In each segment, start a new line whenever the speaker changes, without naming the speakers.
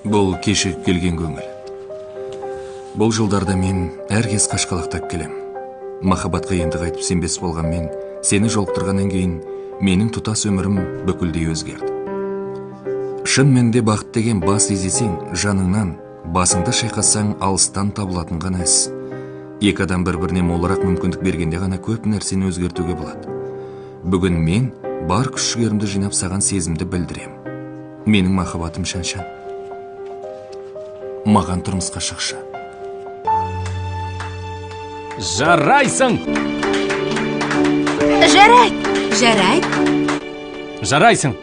Бұл кешігіп келген көңіл. Бұл жылдарда мен әр кез қашқалақтап келем. Махаббатқа енді қайтып сенбес болған мен, сені жолықтырғаннан кейін менің тұтас өмірім бүкілдей өзгерді. Шын менде бақыт деген бас изесең, жаныңнан, басыңды шайқасаң алыстан табылатын ғана іс. Екі адам бір-біріне молырақ мүмкіндік бергенде ғана көп нәрсені өзгертуге болады. Бүгін мен бар күш-жігерімді жинап саған сезімді білдірем. Менің махаббатым Шаншан. Маған тұрмысқа шықшы.
Жарайсың! Жарайсың!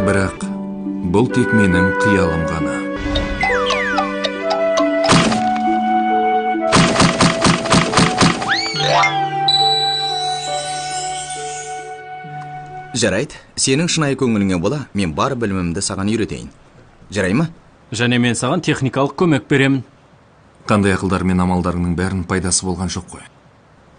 Бірақ бұл тек менің қиялым ғана.
Жарайды, сенің шынайы көңіліңе бола, мен бар білімімді саған үйретейін. Жарай ма?
Және мен саған техникалық көмек беремін.
Қандай ақылдар мен амалдарының бәрін пайдасы болған жоқ қой.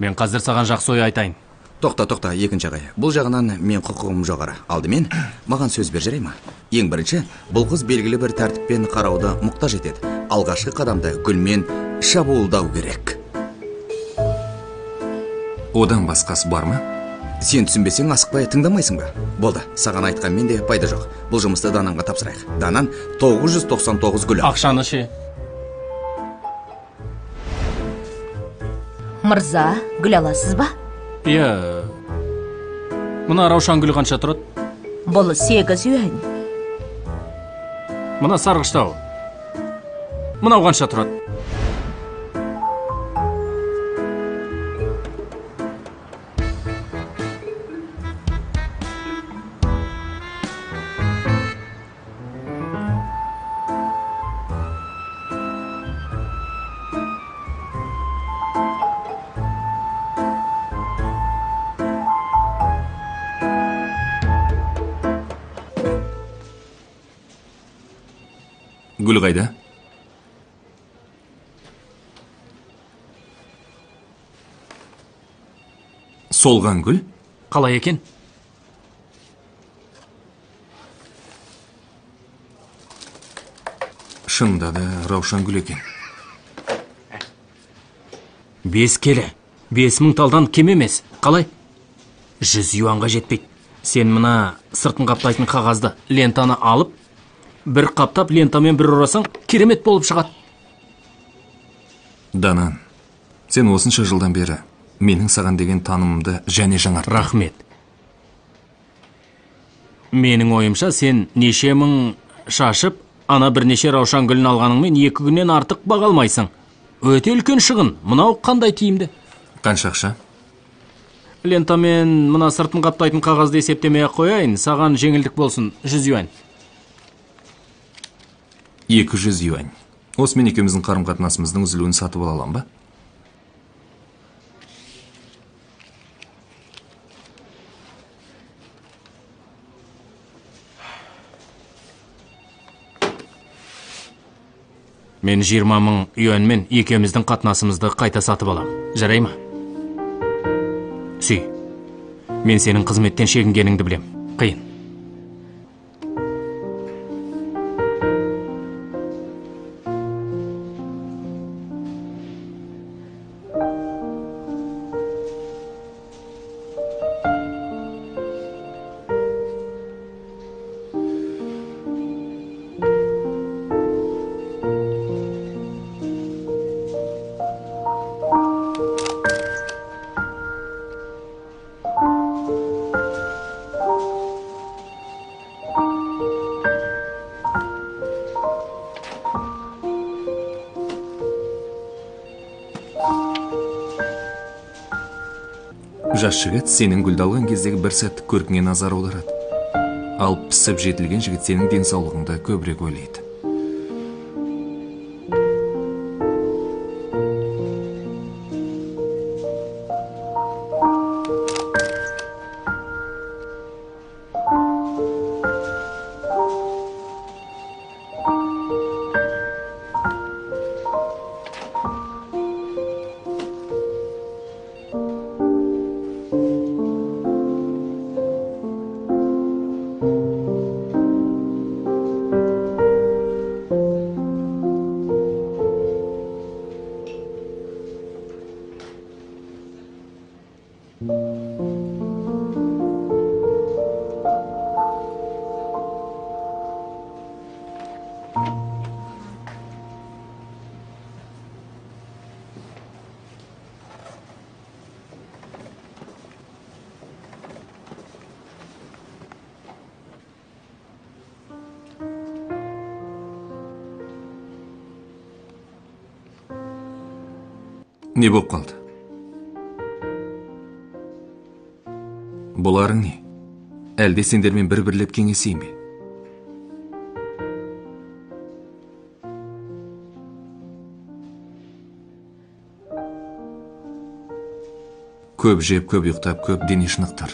Мен қазір саған жақсы ой айтайын.
Тоқта, екінші ағай. Бұл жағынан мен құқығым жоғары. Алдымен, маған сөз бер, жарай ма? Ең бірінші, бұл қыз белгілі бір тәртіппен қарауды мұқтаж етеді. Алғашқы қадамды гүлмен шабуылдау керек.
Одан басқасы бар ма?
Сен түсінбесең асықпай тыңдамайсың ба? Болды, саған айтқан менде пайда жоқ. Бұл жұмысты Дананға тапсырайық. Данан 999 гүл.
Ақшаны ше?
Мырза, гүл аласыз ба?
Иә. Мына раушан гүл қанша тұрады?
Бұл 8 юань.
Мына сарғыштау. Мынау қанша тұрады?
Гүл қайда? Солған гүл?
Қалай екен?
Шынында да раушан гүл екен.
5 келі. 5000 талдан кем емес. Қалай? 100 юанға жетпейді. Сен мына сыртын қаптайтын қағазды, лентаны алып, бір қаптап лентамен бір ұрасаң, керемет болып шығады.
Данан, сен осынша жылдан бері менің саған деген танымымды және жаңарттың.
Рахмет. Менің ойымша, сен неше мың шашып, ана бірнеше раушан гүлін алғаныңмен 2 күннен артық баға алмайсың. Өте үлкен шығын. Мынау қандай тиімді?
Қанша ақша?
Лентамен мына сыртын қаптайтын қағазды есептемей қояйын, саған жеңілдік болсын. 100 юань.
200 юань. Осымен екеуміздің қарым-қатынасымыздың үзілуін сатып алам ба?
Мен 20 000 юаньмен екеуміздің қатынасымызды қайта сатып алам. Жарай ма? Сүй. Мен сенің қызметтен шегінгеніңді білем. Қиын.
Жас жігіт сенің гүлді алған кездегі бір сәттік көркіңе назар аударады. Ал пісіп жетілген жігіт сенің денсаулығыңды көбірек ойлайды. Не боп қалды? Бұларың не? Әлде сендермен бір-бірлеп кеңесейін бе? Көп жеп, көп ұйықтап, көп дене шынықтыр.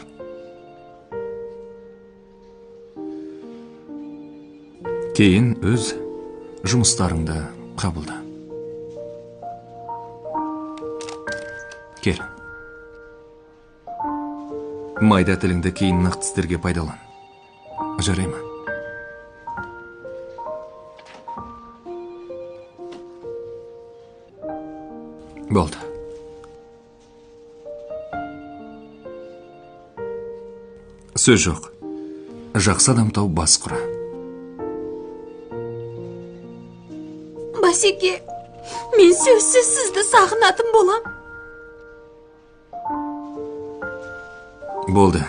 Кейін өз жұмыстарыңды қабылда. Кел. Майда тіліңді кейін нақты істерге пайдалан. Жарай ма? Болды. Сөз жоқ. Жақсы адам тау бас құра.
Басеке, мен сөзсіз сізді сағынатын болам.
Болды.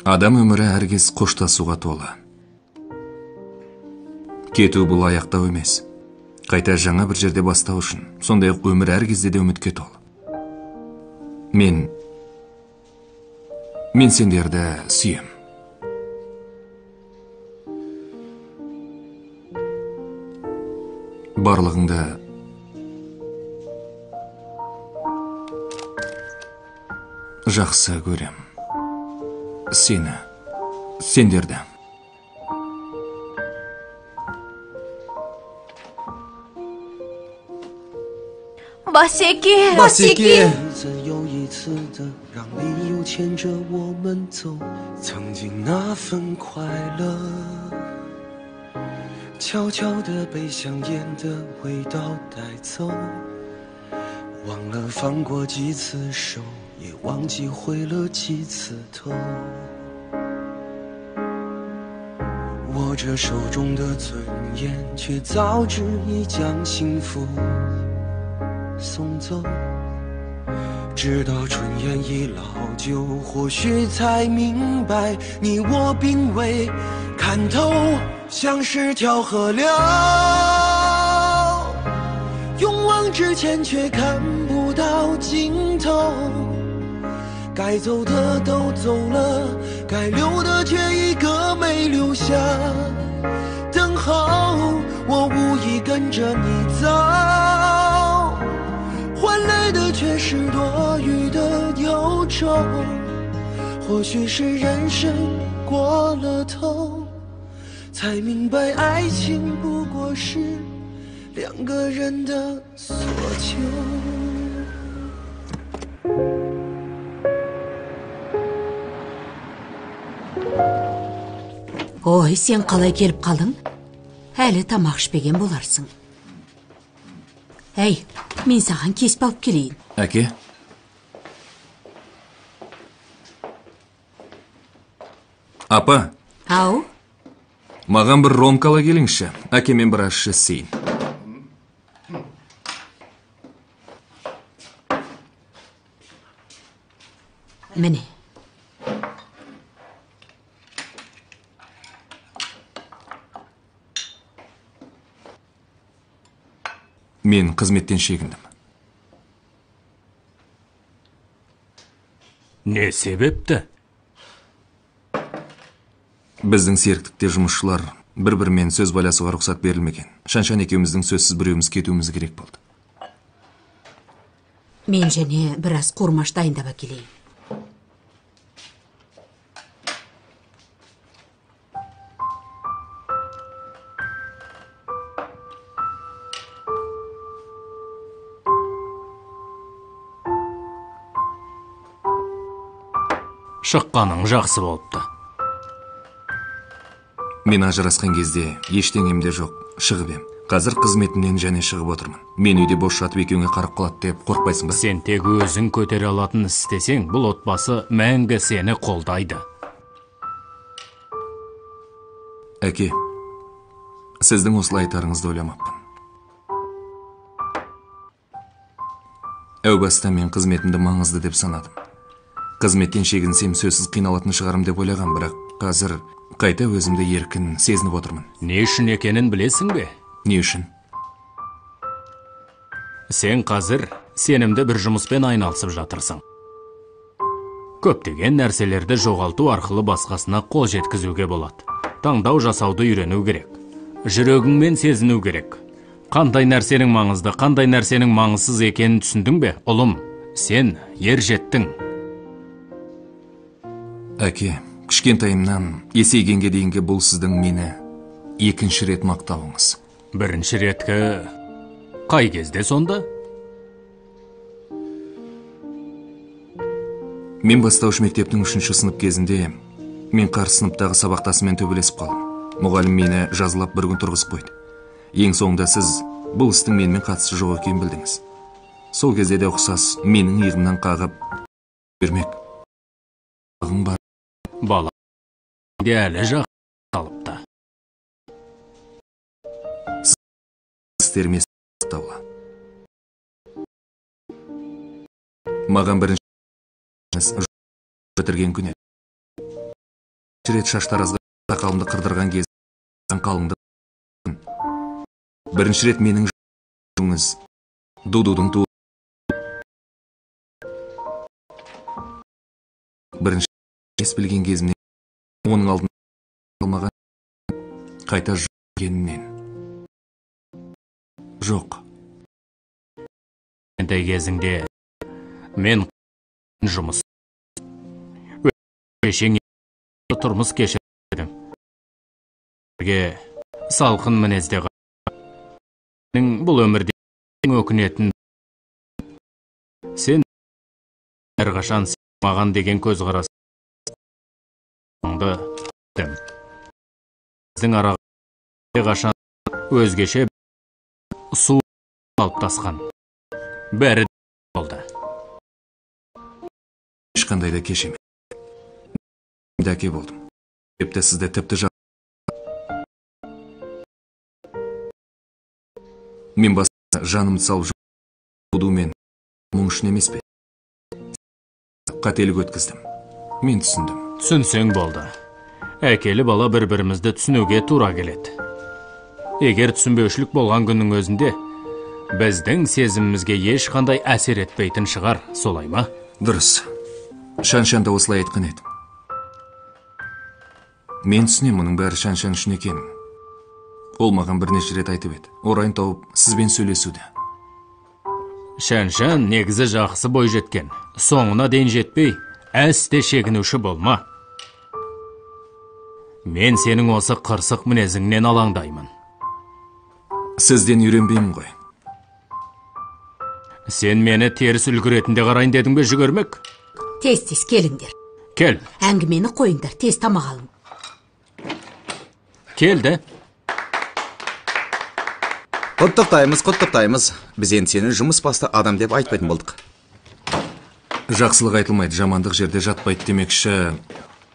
Адам өмірі әркез қоштасуға толы. Кету бұл аяқтау емес. Қайта жаңа бір жерде бастау үшін, сондай-ақ өмір әркезде де үмітке толы. Мен сендерді сүйем. Барлығыңды жақсы көрем. Сендерді.
Басеке!
又一次的让理由牵着我们走，曾经那份快乐，悄悄地被香烟的味道带走，忘了放过几次手，也忘记回了几次头。握着手中的尊严，却早知已将幸福送走。直到春烟已老旧，或许才明白，你我并未看透，像是条河流，勇往直前却看不到尽头。该走的都走了，该留的却一个没留下。等候，我无意跟着你走，换来的却是多余的忧愁。或许是人生过了头，才明白爱情不过是两个人的所求。
Ой, сен қалай келіп қалдың? Әлі тамақ ішпеген боларсың. Әй, мен саған кесіп алып келейін.
Әке? Апа?
Ау?
Маған бір ромкала келіңші. Әкемен бір ашшы сейін.
Міне.
Мен қызметтен шегіндім.
Не себепті?
Біздің серіктікте жұмысшылар бір-бірімен сөз байласуға рұқсат берілмеген. Шаншан екеуміздің сөзсіз біреуміз кетуіміз керек болды.
Мен және біраз қормаш дайындап әкелейін.
Шыққаның жақсы болыпты.
Мен ажырасқан кезде ештеңемде жоқ, шығып ем. Қазір қызметімнен және шығып отырмын. Мен үйде бос жатып екеуіңе қарап қалады деп қорықпайсың ба?
Сен тек өзің көтере алатын істесең, бұл отбасы мәңгі сені қолдайды.
Әке, сіздің осылай айтарыңызды ойламаппын. Әу баста мен қызметімді маңызды деп санадым. Қызметтен шегінсем сөзсіз қиналатын шығарым деп ойлаған, бірақ қазір қайта өзімді еркін сезініп отырмын.
Не үшін екенін білесің бе?
Не үшін?
Сен қазір сенімді бір жұмыспен айналысып жатырсың. Көптеген нәрселерді жоғалту арқылы басқасына қол жеткізуге болады. Таңдау жасауды үйрену керек. Жүрегіңмен сезіну керек. Қандай нәрсенің маңызды, қандай нәрсенің маңызсыз екенін түсіндің бе, ұлым? Сен ер жеттің.
Әке, кішкентайымнан есейгенге дейінгі бұл сіздің мені екінші рет мақтауыңыз.
Бірінші реткі қай кезде сонда?
Мен бастауыш мектептің 3-ші сынып кезінде мен қарсы сыныптағы сабақтасымен төбелесіп қалдым. Мұғалім мені жазалап бір күн тұрғызып қойды. Ең соңында сіз бұл істің менімен қатысы жоқ екенін білдіңіз. Сол кезде де ұқсас менің иығымнан қағып бермек. Ағың бар.
Бала де әлі жақ қалыпты.
Істермес таула. Маған бірінші бітірген күні. Рет шаштаразға сақалымды қырдырған кез қалыңды. Бірінші рет менің жоңыз Дудудың туы. Бірінші ес білген кезімнен оның алдын қалмаған қайта жүргенінен. Жоқ.
Кішкентай кезіңде мен жұмыс өшең тұрмыс кешірдім. Салқын мінезде бұл өмірде өкінетін. Сен әрқашан маған деген көзқарас біздің араға қашан өзгеше су қалыптасқан. Бәрі болды.
Ешқандай да кешеме. Дәке болдым. Тіпті сізді тіпті мен басында жанымды салып жүрумен мұң үшін емес пе? Қателік өткіздім. Мен түсіндім.
Түсінсең болды. Әкелі бала бір-бірімізді түсінуге тура келеді. Егер түсінбеушілік болған күннің өзінде, біздің сезімімізге ешқандай әсер етпейтін шығар, солай ма?
Дұрыс. Шаншан да осылай айтқан еді. Мен түсінем мұның бәрі Шаншан үшін екенін. Ол маған бірнеше рет айтып еді. Орайын тауып сізбен сөйлесуді.
Шаншан негізі жақсы бой жеткен. Соңына дейін жетпей, әсте шегінуші болма. Мен сенің осы қырсық мінезіңнен алаңдаймын.
Сізден үйренбеймін ғой.
Сен мені теріс үлгі ретінде қарайын дедің бе, жүгірмек?
Тез келіңдер.
Кел.
Әңгімені қойыңдар, тез тамақ алың.
Келді.
Құттықтаймыз. Біз енді сені жұмыс басты адам деп айтпайтын болдық.
Жақсылық айтылмайды, жамандық жерде жатпайды демекші.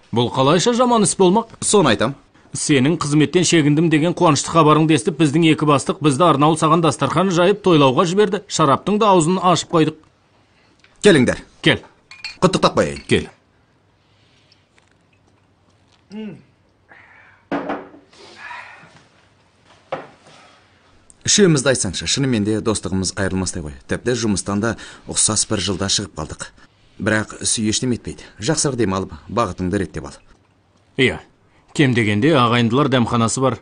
Бұл қалайша жаман іс болмақ?
Соны айтам.
Сенің қызметтен шегіндім деген қуанышты хабарыңды естіп, біздің екі бастық бізді арнаулы саған дастархан жайып тойлауға жіберді. Шараптың да аузын ашып қойдық.
Келіңдер.
Кел.
Құттықтап қояйын.
Кел.
Үшеумізді айтсаңшы, шынымен де достығымыз айырылмастай ғой. Тіпті жұмыстан да ұқсас бір жылда шығып қалдық. Бірақ сүй ештеме етпейді. Жақсырақ демалып, бағытыңды реттеп ал.
Иә, кем дегенде ағайындылар дәмханасы бар.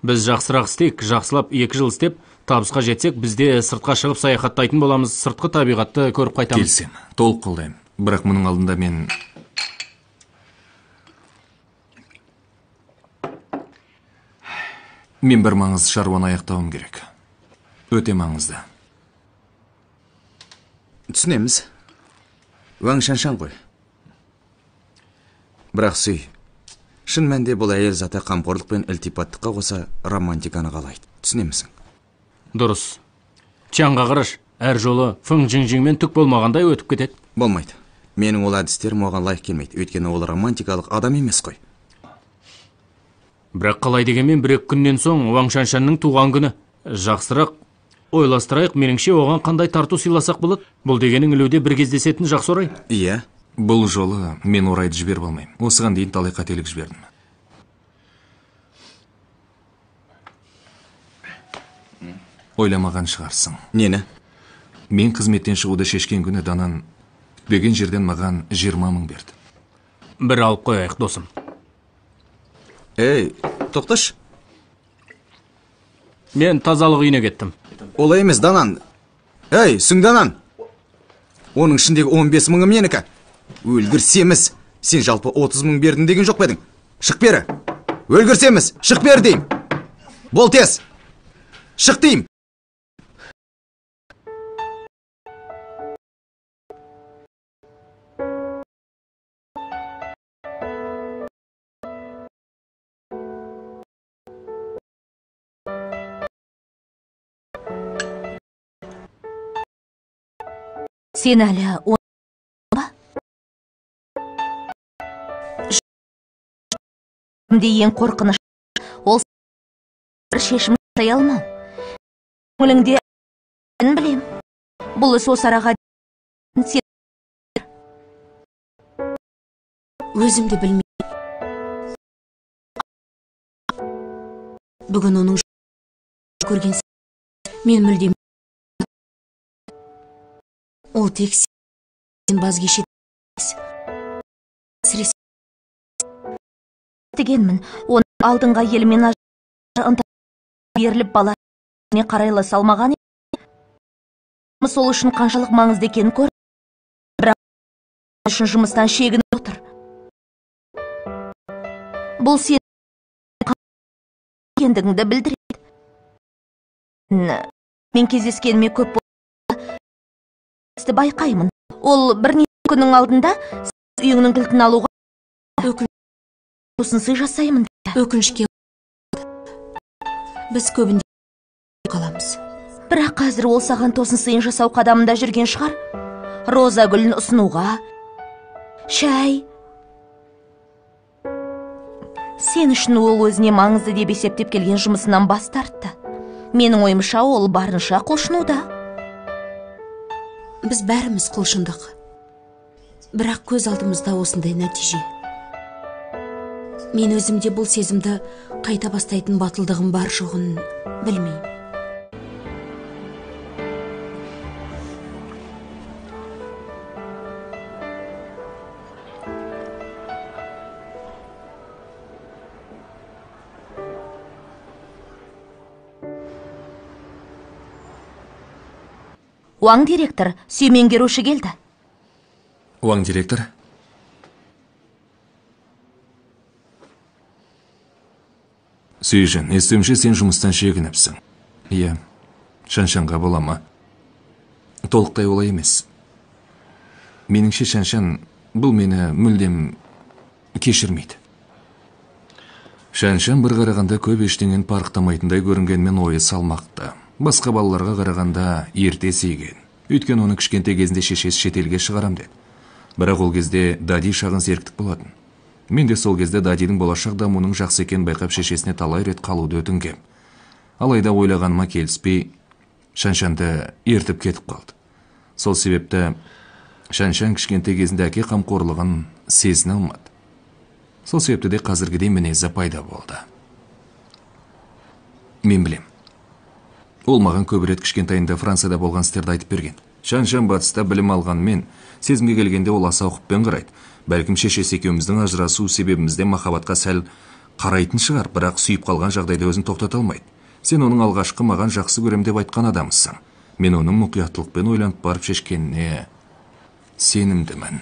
Біз жақсырақ істейік, жақсылап 2 жыл істеп, табысқа жетсек, бізде сыртқа шығып саяхаттайтын боламыз, сыртқы табиғатты көріп қайтамыз.
Келсем, толық қолдаймын. Бірақ мұның алдында мен бір маңызды шаруаны аяқтауым керек. Өте маңызды.
Түсінеміз. Ваң Шаншан ғой. Бірақ сүй. Шын мәнде бұл әйел заты қамқорлық пен ілтипаттыққа қоса романтиканы қалайды. Түсінемісің?
Дұрыс. Чаңға қараш, әр жолы фың-жың-жыңмен түк болмағандай өтіп кетеді.
Болмайды. Менің ол әдістерім оған лайық келмейді. Өйткені ол романтикалық адам емес қой.
Бірақ қалай дегенмен 1-2 күннен соң Ваң Шаншанның туған күні. Жақсырақ ойластырайық, меніңше оған қандай тарту сыйласақ болады? Бұл дегенің ілуде бір кездесетін жақсы орай.
Иә,
Бұл жолы мен орайды жіберіп алмаймын. Осыған дейін талай қателік жібердім. Ойламаған шығарсың.
Нені?
Мен қызметтен шығуды шешкен күні Данан күтпеген жерден маған 20 мың берді.
Бір алып қояйық, досым.
Ей, тоқташ.
Мен тазалық үйіне кеттім.
Олай емес, Данан. Ей, сүң Данан. Оның ішіндегі 15 мыңы менікі. Өлгірсеміз. Сен жалпы 30 мың бердің деген жоқ бедің. Шық бері. Өлгірсеміз. Шық бері дейм. Бол тез. Шық дейм.
Сен әлі ең қорқыныш ол бір шешім жасай алмау. Көңіліңде білем. Бұл іс осы араға сен
Өзімді білмеймін. Бүгін оның көрген мен мүлдем. Ол тек сен баз кешеді.
дегенмін, оны алдыңға елмен ынта беріліп бала не қарайлы салмаған. Сол үшін қаншалық маңызды екенін көр. Бірақ үшін жұмыстан шегініп отыр. Бұл сен екендігіңді білдіреді. Мен кездескеніме көп байқаймын. Ол бірнеше күннің алдында үйіңнің кілтін алуға осынсый жасаймын.
Өкінішке біз көбінде қаламыз.
Бірақ қазір ол саған тосын сыйын жасау қадамында жүрген шығар. Роза гүлін ұсынуға, шай. Сен үшін ол өзіне маңызды деп есептеп келген жұмысынан бас тартты. Менің ойымша ол барынша құлшынуда.
Біз бәріміз құлшындық. Бірақ көз алдымызда осындай нәтиже. Мен өзімде бұл сезімді қайта бастайтын батылдығым бар жоғын білмеймін.
Уаң директор, сүймеңгеруші келді.
Уаң директор? Сүйжен, естуімше сен жұмыстан шегініпсің. Иә, Шаншанға бола ма? Толықтай олай емес. Меніңше Шаншан бұл мені мүлдем кешірмейді. Шаншан бір қарағанда көп ештеңен парықтамайтындай көрінгенмен ойы салмақты. Басқа балаларға қарағанда ерте сейген. Өйткені оның кішкентай кезінде шешесі шетелге шығарам деді. Бірақ ол кезде Дади шағын серіктік болатын. Мен де сол кезде Дадидің болашақ дамуының жақсы екен байқап шешесіне талай рет қалуды өтінгем. Алайда ойлағаныма келіспей, Шаншанды ертіп кетіп қалды. Сол себепті Шаншан кішкентай кезінде әке қамқорлығын сезіне алмады. Сол себепті де қазіргідей мінезі пайда болды. Мен білем. Ол маған көп рет кішкентайында Францияда болған істерді айтып берген. Шаншан батыста білім алғанмен, сезімге келгенде ол аса ұқыппен қарайды. Бәлкім шешесі екеуміздің ажырасу себебімізде махаббатқа сәл қарайтын шығар, бірақ сүйіп қалған жағдайда өзін тоқтата алмайды. Сен оның алғашқы маған жақсы көрем деп айтқан адамысың. Мен оның мұқияттылықпен ойланып барып шешкеніне сенімдімін.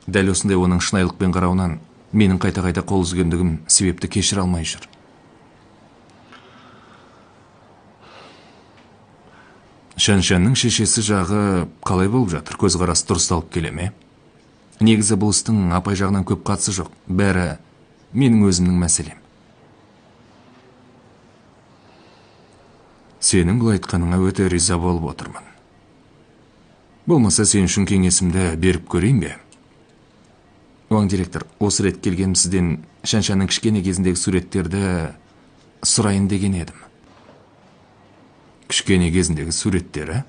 Дәл осындай оның шынайылықпен қарауынан менің қайта-қайта қол үзгендігім себепті кешіре алмай жүр. Шаншанның шешесі жағы қалай болып жатыр? Көзқарасы дұрысталып келе ме? Негізі бұл істің апай жағынан көп қатысы жоқ. Бәрі менің өзімнің мәселем. Сенің бұл айтқаныңа өте риза болып отырмын. Болмаса сен үшін кеңесімді беріп көрейін бе? Уаң директор, осы рет келгенім сізден Шаншанның кішкене кезіндегі суреттерді сұрайын деген едім. Кішкене кезіндегі суреттері?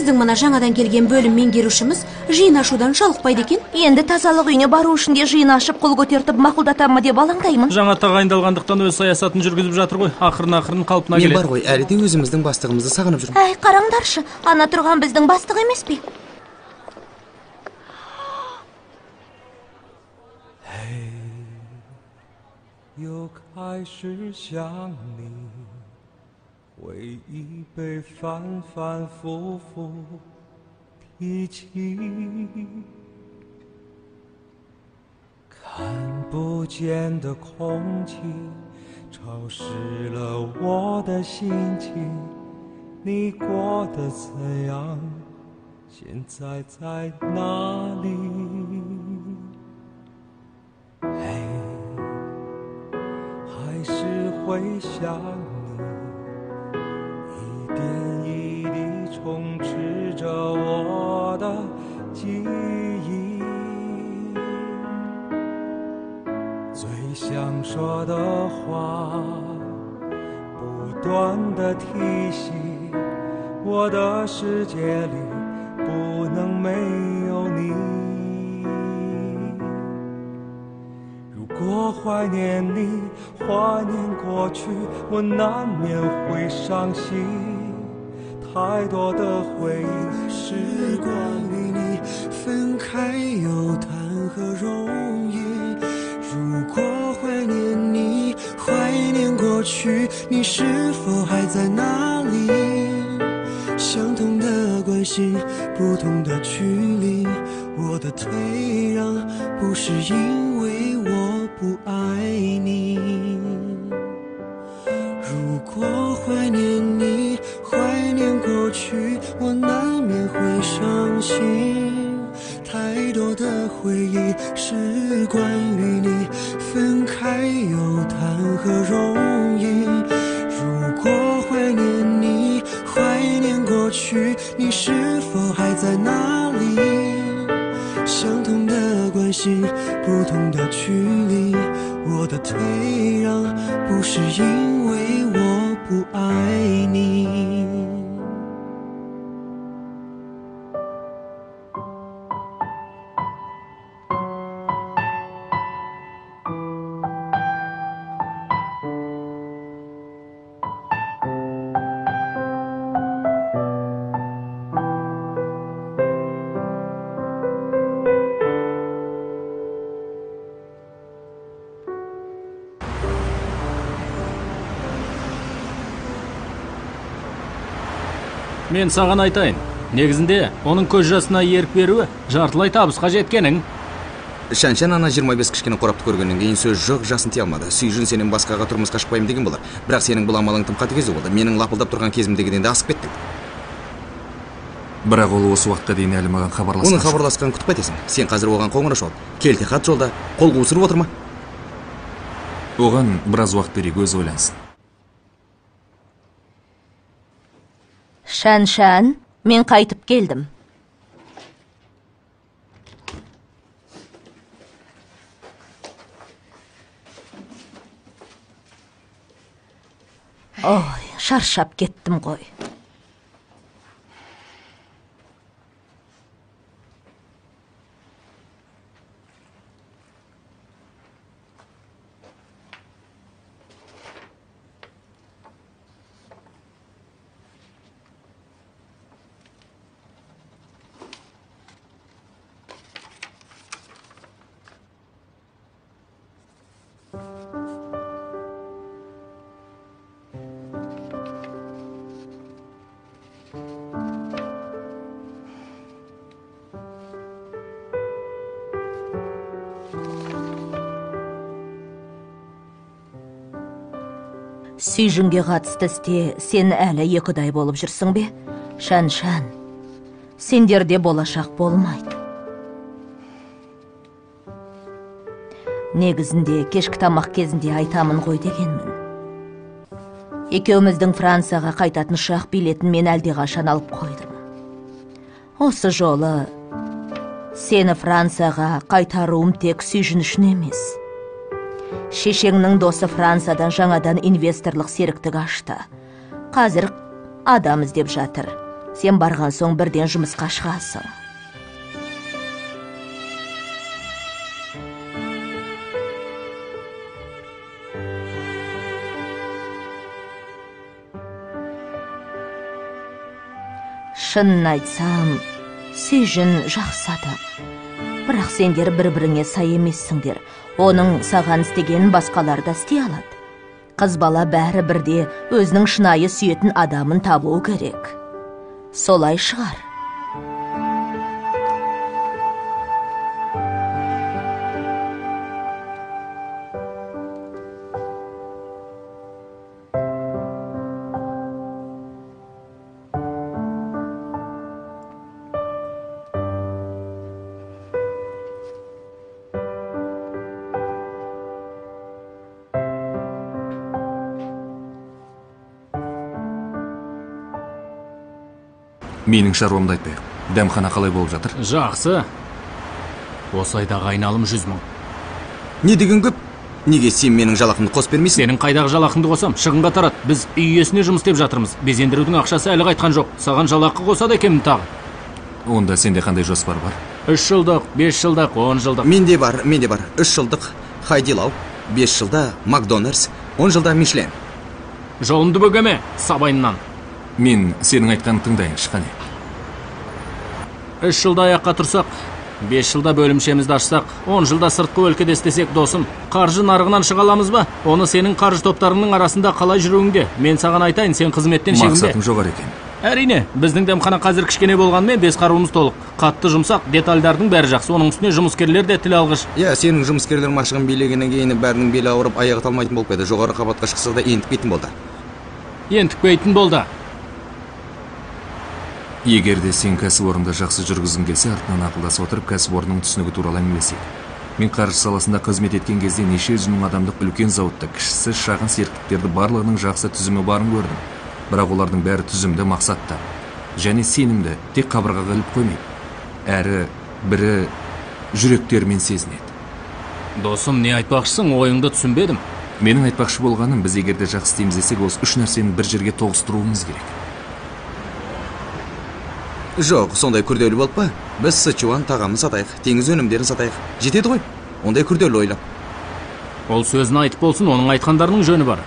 Біздің мына жаңадан келген бөлім меңгерушіміз жиын ашудан жалықпайды екен.
Енді тазалық үйіне бару үшін де жиын ашып қол көтертіп мақұлдатамын деп алаңдаймын.
Жаңа тағайындалғандықтан өз саясатын жүргізіп жатыр ғой. Ақырын қалпына
Мен
келеді.
бар ғой, әлі де өзіміздің бастығымызды сағынып жүрмін.
Әй, қараңдаршы, ана тұрған біздің бастық емес пе?
又开始想你，回忆被反反复复提起，看不见的空气潮湿了我的心情，你过得怎样？现在在哪里？还是会想你，一点一滴充斥着我的记忆。最想说的话，不断的提醒，我的世界里不能没有你。如果怀念你，怀念过去，我难免会伤心。太多的回忆，时光与你分开又谈何容易？如果怀念你，怀念过去，你是否还在那里？相同的关心，不同的距离，我的退让不是因为我不爱你。如果怀念你，怀念过去，我难免会伤心。太多的回忆是关于你，分开又谈何容易？如果怀念你，怀念过去，你是否还在那里？相同的关心，不同的距离，我的退让不是因为我不爱你。
Мен саған айтайын. Негізінде, оның көз жасына ерік беруі жартылай табысқа жеткенің.
Шәншән ана 25 кішкене қорапты көргеннен кейін сөз жоқ, жасын тия алмады. Сүйжін сенен басқаға тұрмысқа шықпаймын деген болар. Бірақ сенің бұл амалың тым қатыгез болды. Менің лапылдап тұрған кезімдегіден де асып кеттің.
Бірақ ол осы уақытқа дейін әлі маған хабарласқан.
Оның хабарласқан күтіп қайтесің. Сен қазір оған қоңырау шал. Келте хат жолда, қол қусырып отыр ма?
Оған біраз уақыт берейік, өзі ойлансын.
Шән, мен қайтып келдім. Ой, шаршап кеттім ғой. Сүйжінге қатысты істе сен әлі екідай болып жүрсің бе? Шән, сендерде болашақ болмайды. Негізінде кешкі тамақ кезінде айтамын ғой дегенмін. Екеуміздің Францияға қайтатын ұшақ билетін мен әлдеқашан алып қойдым. Осы жолы сені Францияға қайтаруым тек Сүйжін үшін емес. Шешеңнің досы Франциядан жаңадан инвесторлық серіктік ашты. Қазір адам іздеп жатыр. Сен барған соң бірден жұмысқа шығасың. Шынын айтсам, Сейжін жақсы адам. Бірақ сендер бір-біріңе сай емессіңдер. Оның саған істегенін басқалар да істей алады. Қыз бала бәрі бірде өзінің шынайы сүйетін адамын табуы керек. Солай шығар.
Менің шаруамды айтпайық. Дәмхана қалай болып жатыр?
Жақсы. Осы айдағы айналым 100 мың.
Не деген көп? Неге сен менің жалақымды қосып бермейсің?
Сенің қайдағы жалақыңды қосам, шығынға тарат. Біз үй иесіне жұмыс істеп жатырмыз. Безендірудің ақшасы әлі қайтқан жоқ. Саған жалақы қосады екенмін тағы.
Онда сенде қандай жоспар бар?
3 жылдық, 5 жылдық, 10 жылдық.
Менде бар. 3 жылдық Хайдилау, 5 жылда Макдональдс, 10 жылда Мишлен.
Жолымды бөгеме, сабайынан.
Мен сенің айтқанын тыңдайыншы, қане.
3 жылда аяққа тұрсақ, 5 жылда бөлімшемізді ашсақ, 10 жылда сыртқы өлкеде істесек, досым, қаржы нарығынан шыға аламыз ба? Оны сенің қаржы топтарының арасында қалай жүруіңде? Мен саған айтайын, сен қызметтен шегінбе.
Мақсатың жоғары екен.
Әрине, біздің дәмхана қазір кішкене болғанымен 5 қаруымыз толық. Қатты жұмсақ, детальдардың бәрі жақсы. Оның үстіне жұмыскерлер де тіл алғыш.
Сенің жұмыскерлер машығын билегеннен кейін бәрінің белі ауырып аяғы талмайтын болып еді. Жоғары қабатқа шықса да ентікпейтін болды.
Ентікпейтін болды.
Егер де сен кәсіпорынды жақсы жүргізгің келсе, артынан ақылдаса отырып кәсіпорынның түсінігі туралы әңгімелесейік. Мен қаржы саласында қызмет еткен кезде неше жүз мың адамдық үлкен зауытта кішісі шағын серіктіктерді барлығының жақсы түзімі барын көрдім. Бірақ олардың бәрі түзімді, мақсатты және сенімді, тек қабырғаға іліп қоймайды. Әрі бірі жүректермен сезінеді.
Досым, не айтпақшысың, ойыңды түсінбедім.
Менің айтпақшы болғаным, біз егерде жақсы істейміз десек, осы 3 нәрсені бір жерге тоғыстыруымыз керек.
Жоқ, сондай күрделі болып па? Біз Сычуан тағамын сатайық, теңіз өнімдерін сатайық. Жетеді ғой? Ондай күрделі ойлап.
Ол сөзін айтып болсын, оның айтқандарының жөні бар.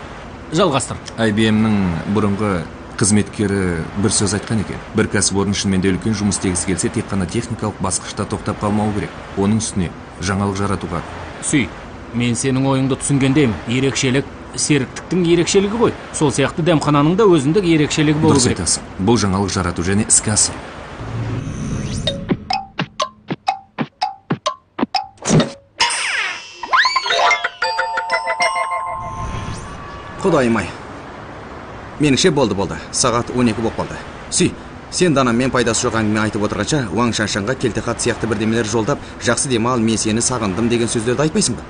Жалғастыр.
IBM-нің бұрынғы қызметкері бір сөз айтқан екен. Бір кәсіпорын шынымен де үлкен жұмыс істегісі келсе, тек қана техникалық басқышта тоқтап қалмау керек. Оның үстіне жаңалық жаратуға.
Сүй, мен сенің ойыңды түсінгендеймін. Ерекшелік серіктіктің ерекшелігі ғой. Сол сияқты дәмхананың да өзіндік ерекшелігі болу керек.
Дұрыс айтасың. Бұл жаңалық жарату және іске асыру.
Құдайым-ай. Меніңше болды. Сағат 12 болып қалды. Сүй, сен данамен пайдасы жоқ әңгіме айтып отырғанша, Уаң Шаншанға келтіқат сияқты бірдемелер жолдап, жақсы демал, мен сені сағындым деген сөздерді айтпайсың ба?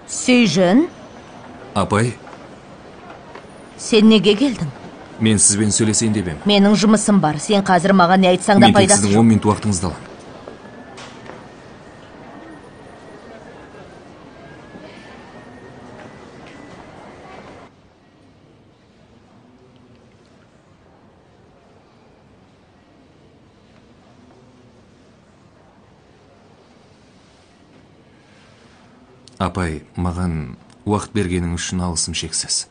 Сейжін,
Апай,
сен неге келдің?
мен сізбен сөйлесейін деп ем.
Менің жұмысым бар. Сен қазір маған не айтсаң да
Мен тек
пайдасы
сіздің
жоқ.
10 минут уақытыңызды аламын. Апай, маған уақыт бергенің үшін алғысым шексіз.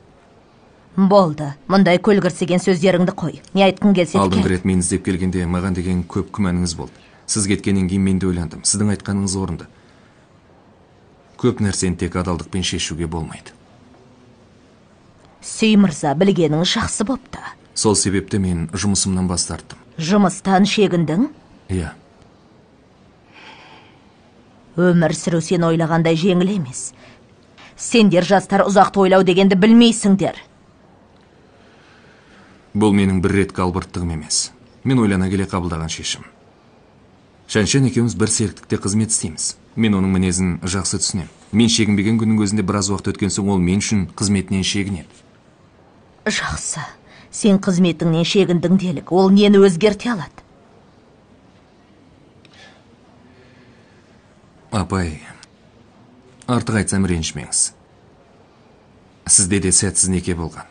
Болды. Мұндай көлгірсеген сөздеріңді қой. Не айтқың келсе
Алдыңғы рет мен іздеп келгенде маған деген көп күмәніңіз болды. Сіз кеткеннен кейін мен де ойландым. Сіздің айтқаныңыз орынды. Көп нәрсені тек адалдықпен шешуге болмайды.
Сүй мырза, білгеніңіз жақсы бопты.
Сол себепті мен жұмысымнан бас тарттым.
Жұмыстан шегіндің?
Иә.
Өмір сүру сен ойлағандай жеңіл емес. Сендер жастар ұзақты ойлау дегенді білмейсіңдер.
Бұл менің бір реткі албырттығым емес. Мен ойлана келе қабылдаған шешім. Шаншан екеуміз бір серіктікте қызмет істейміз. Мен оның мінезін жақсы түсінем. Мен шегінбеген күннің өзінде біраз уақыт өткен соң ол мен үшін қызметінен шегінеді.
Жақсы. Сен қызметіңнен шегіндің делік. Ол нені өзгерте алады?
Апай, артық айтсам ренжімеңіз. Сізде де сәтсіз неке болған.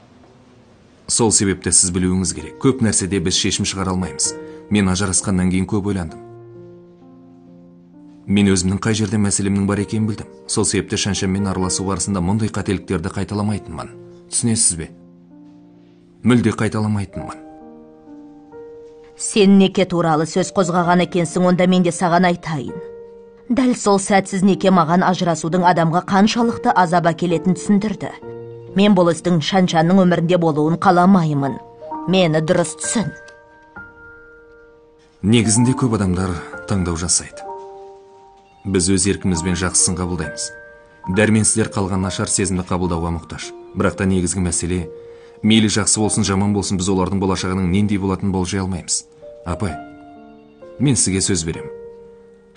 Сол себепті сіз білуіңіз керек. Көп нәрседе біз шешім шығара алмаймыз. Мен ажырасқаннан кейін көп ойландым. Мен өзімнің қай жерде мәселемнің бар екенін білдім. Сол себепті Шаншанмен араласу барысында мұндай қателіктерді қайталамайтынмын. Түсінесіз бе? Мүлде қайталамайтынмын.
Сен неке туралы сөз қозғаған екенсің, онда мен де саған айтайын. Дәл сол сәтсіз неке маған ажырасудың адамға қаншалықты азап әкелетінін түсіндірді. Мен бұл істің Шаншанның өмірінде болуын қаламаймын. Мені дұрыс түсін.
Негізінде көп адамдар таңдау жасайды. Біз өз еркімізбен жақсысын қабылдаймыз. Дәрменсіздер қалған нашар сезімді қабылдауға мұқтаж. Бірақ та негізгі мәселе, мейлі жақсы болсын, жаман болсын, біз олардың болашағының нендей болатынын болжай алмаймыз. Апай, мен сізге сөз беремін.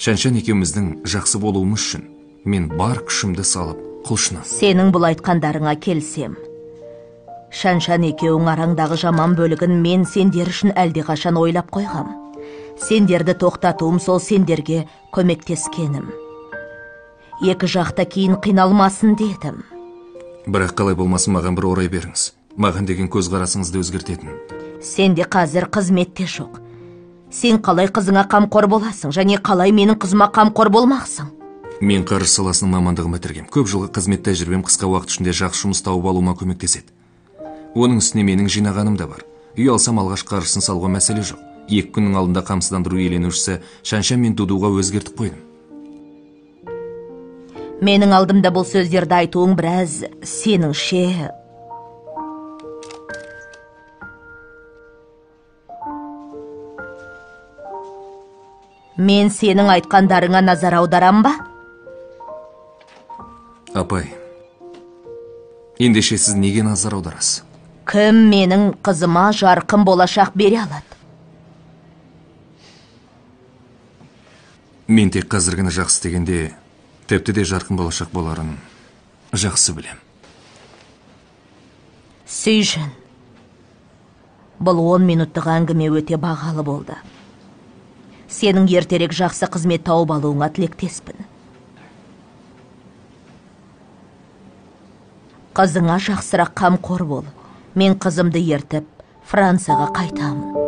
Шаншан екеуміздің жақсы болуымыз үшін мен бар күшімді салып құлшынамын.
Сенің бұл айтқандарыңа келсем. Шаншан екеуің араңдағы жаман бөлігін мен сендер үшін әлдеқашан ойлап қойғам. Сендерді тоқтатуым сол сендерге көмектескенім. Екі жақта кейін қиналмасын дедім.
Бірақ қалай болмасын, маған бір орай беріңіз. Маған деген көзқарасыңызды өзгертетін.
Сенде қазір қызметте жоқ. Сен қалай қызыңа қамқор боласың, және қалай менің қызыма қамқор болмақсың?
Мен қаржы саласының мамандығын бітіргем. Көп жылғы қызмет тәжірибем қысқа уақыт ішінде жақсы жұмыс тауып алуыма көмектеседі. Оның үстіне менің жинағаным да бар. Үй алсам алғаш қаржысын салуға мәселе жоқ. 2 күннің алдында қамсыздандыру иеленушісі Шаншан мен Дудуға өзгертіп қойдым.
Менің алдымда бұл сөздерді айтуың біраз сеніңше... Мен сенің айтқандарыңа назар аударам ба?
Апай, ендеше сіз неге назар аударасыз?
Кім менің қызыма жарқын болашақ бере алады?
Мен тек қазіргіні жақсы дегенде, тіпті де жарқын болашақ боларын жақсы білем.
Сүйжін, бұл 10 минуттық әңгіме өте бағалы болды. Сенің ертерек жақсы қызмет тауып алуыңа тілектеспін. Қызыңа жақсырақ қамқор бол. Мен қызымды ертіп, Францияға қайтамын.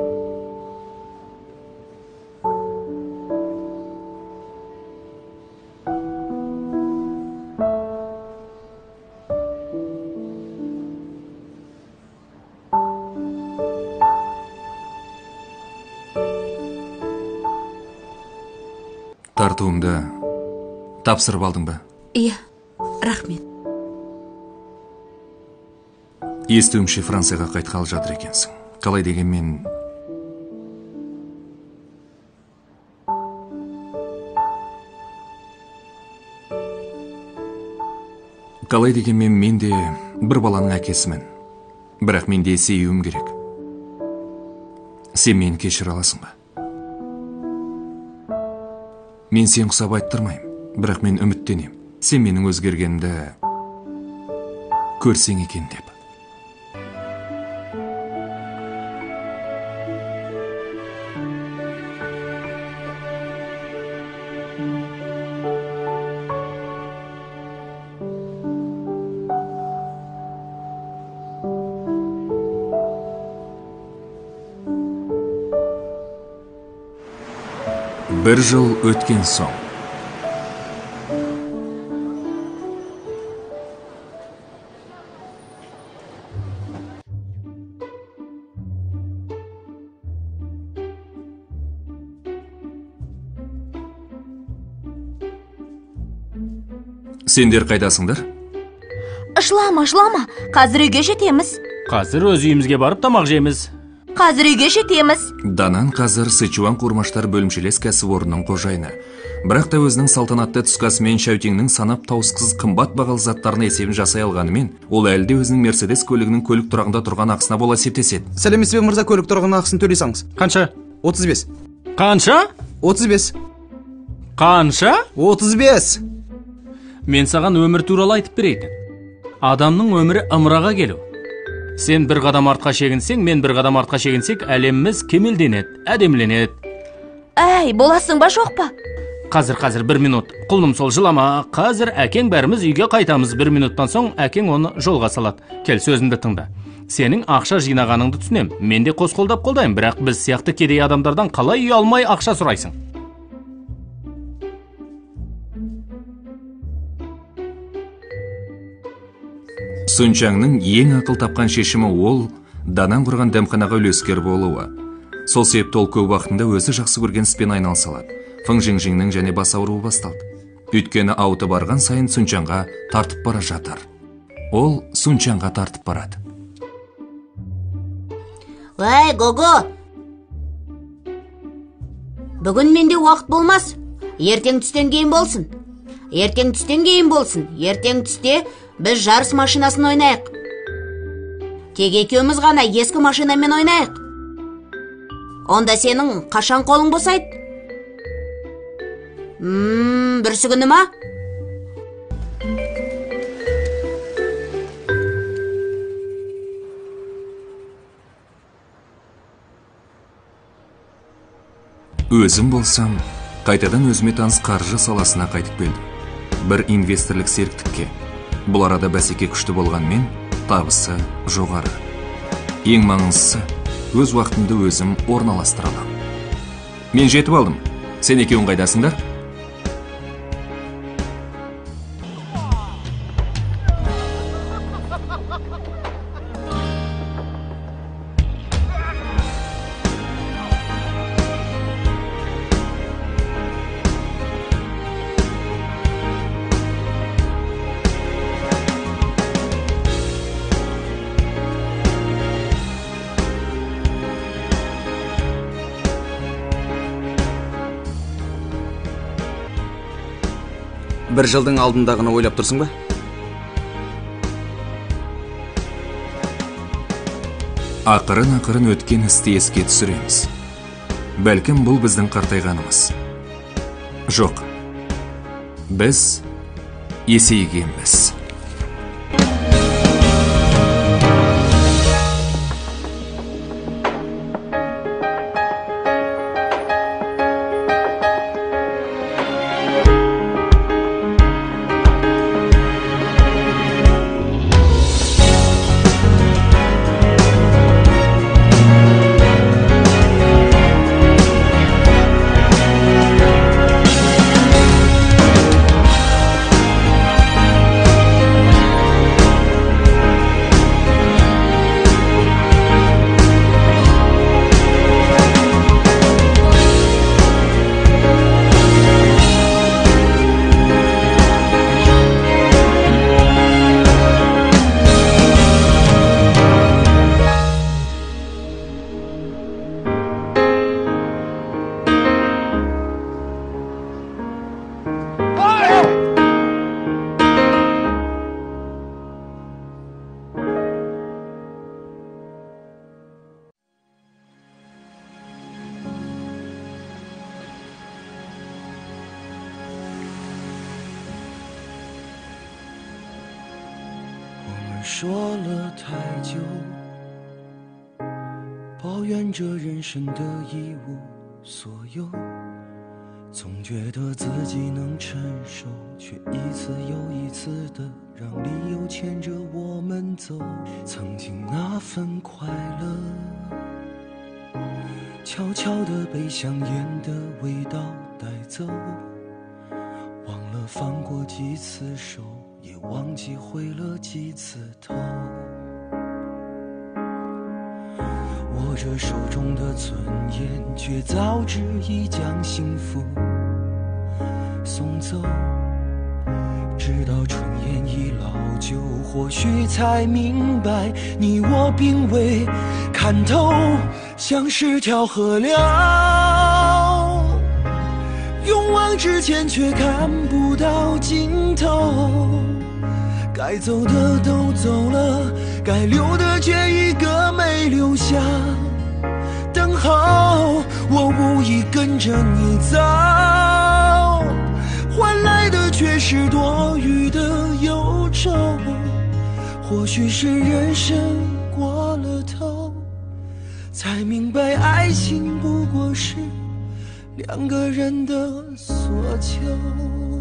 Тартуымды тапсырып алдың ба?
Иә, рахмет.
Естуімше Францияға қайтқалы жатыр екенсің. Қалай дегенмен... Қалай дегенмен мен де бір баланың әкесімін. Бірақ мен де сеюім керек. Сен мені кешіре аласың ба? Мен сен құсап айттырмайым, бірақ мен үміттенем. Сен менің өзгергенді көрсең екен деп. Бір жыл өткен соң. Сендер қайдасыңдар?
Жылама, қазір үйге жетеміз.
Қазір өз үйімізге барып тамақ жейміз.
Қазір үйге жетеміз.
Данан қазір Сычуан қуырмаштар бөлімшелес кәсіпорнының қожайыны. Бірақ та өзінің салтанатты түскасымен Шәутеңнің санап тауысқыз қымбат бағалы заттарына есебін жасай алғанымен, ол әлі де өзінің Мерседес көлігінің көлік тұрағында тұрған ақысына бола есептеседі.
Сәлеметсіз бе мырза, көлік тұрағының ақысын төлесеңіз.
Қанша?
35.
Қанша?
35.
Қанша?
35.
Мен саған өмір туралы айтып берейін. Адамның өмірі ымыраға келу. Сен бір қадам артқа шегінсең, мен бір қадам артқа шегінсек, әлеміміз кемелденеді, әдемленеді.
Әй, боласың ба жоқ па?
Қазір 1 минут. Құлыным сол жылама. Қазір әкең бәріміз үйге қайтамыз. 1 минуттан соң әкең оны жолға салады. Кел, сөзімді тыңда. Сенің ақша жинағаныңды түсінем. Мен де қос қолдап қолдайым, бірақ біз сияқты кедей адамдардан қалай үй алмай ақша сұрайсың?
Сунчаңның ең ақыл тапқан шешімі ол данан құрған дәмханаға үлескер болуы. Сол себепті ол көп уақытында өзі жақсы көрген іспен айналыса алады. Фың Жиңжиңнің және бас ауруы басталды. Өйткені ауыты барған сайын Сунчаңға тартып бара жатыр. Ол Сунчаңға тартып барады.
Ой, Гого! Бүгін менде уақыт болмас. Ертең түстен кейін болсын. Ертең түсте біз жарыс машинасын ойнайық. Тек екеуміз ғана ескі машинамен ойнайық. Онда сенің қашан қолың босайды? Бүрсі күні ма?
Өзім болсам, қайтадан өзіме таныс қаржы саласына қайтып келдім. Бір инвесторлық серіктікке. Бұл арада бәсеке күшті болғанмен, табысы жоғары. Ең маңыздысы, өз уақытымды өзім орналастыра аламын. Мен жетіп алдым. Сен екеуің қайдасыңдар?
Бір жылдың алдындағыны ойлап тұрсың ба?
Ақырын өткен істі еске түсіреміз. Бәлкім бұл біздің қартайғанымыз. Жоқ. Біз есейгенбіз.
说了太久，抱怨着人生的一无所有，总觉得自己能承受，却一次又一次的让理由牵着我们走。曾经那份快乐，悄悄地被香烟的味道带走，忘了放过几次手，也忘记回了几次头。握着手中的尊严，却早知已将幸福送走。直到春烟已老旧，或许才明白，你我并未看透，像是条河流，勇往直前却看不到尽头。该走的都走了，该留的却一个没留下。等候，我无意跟着你走，换来的却是多余的忧愁。或许是人生过了头，才明白爱情不过是两个人的索求。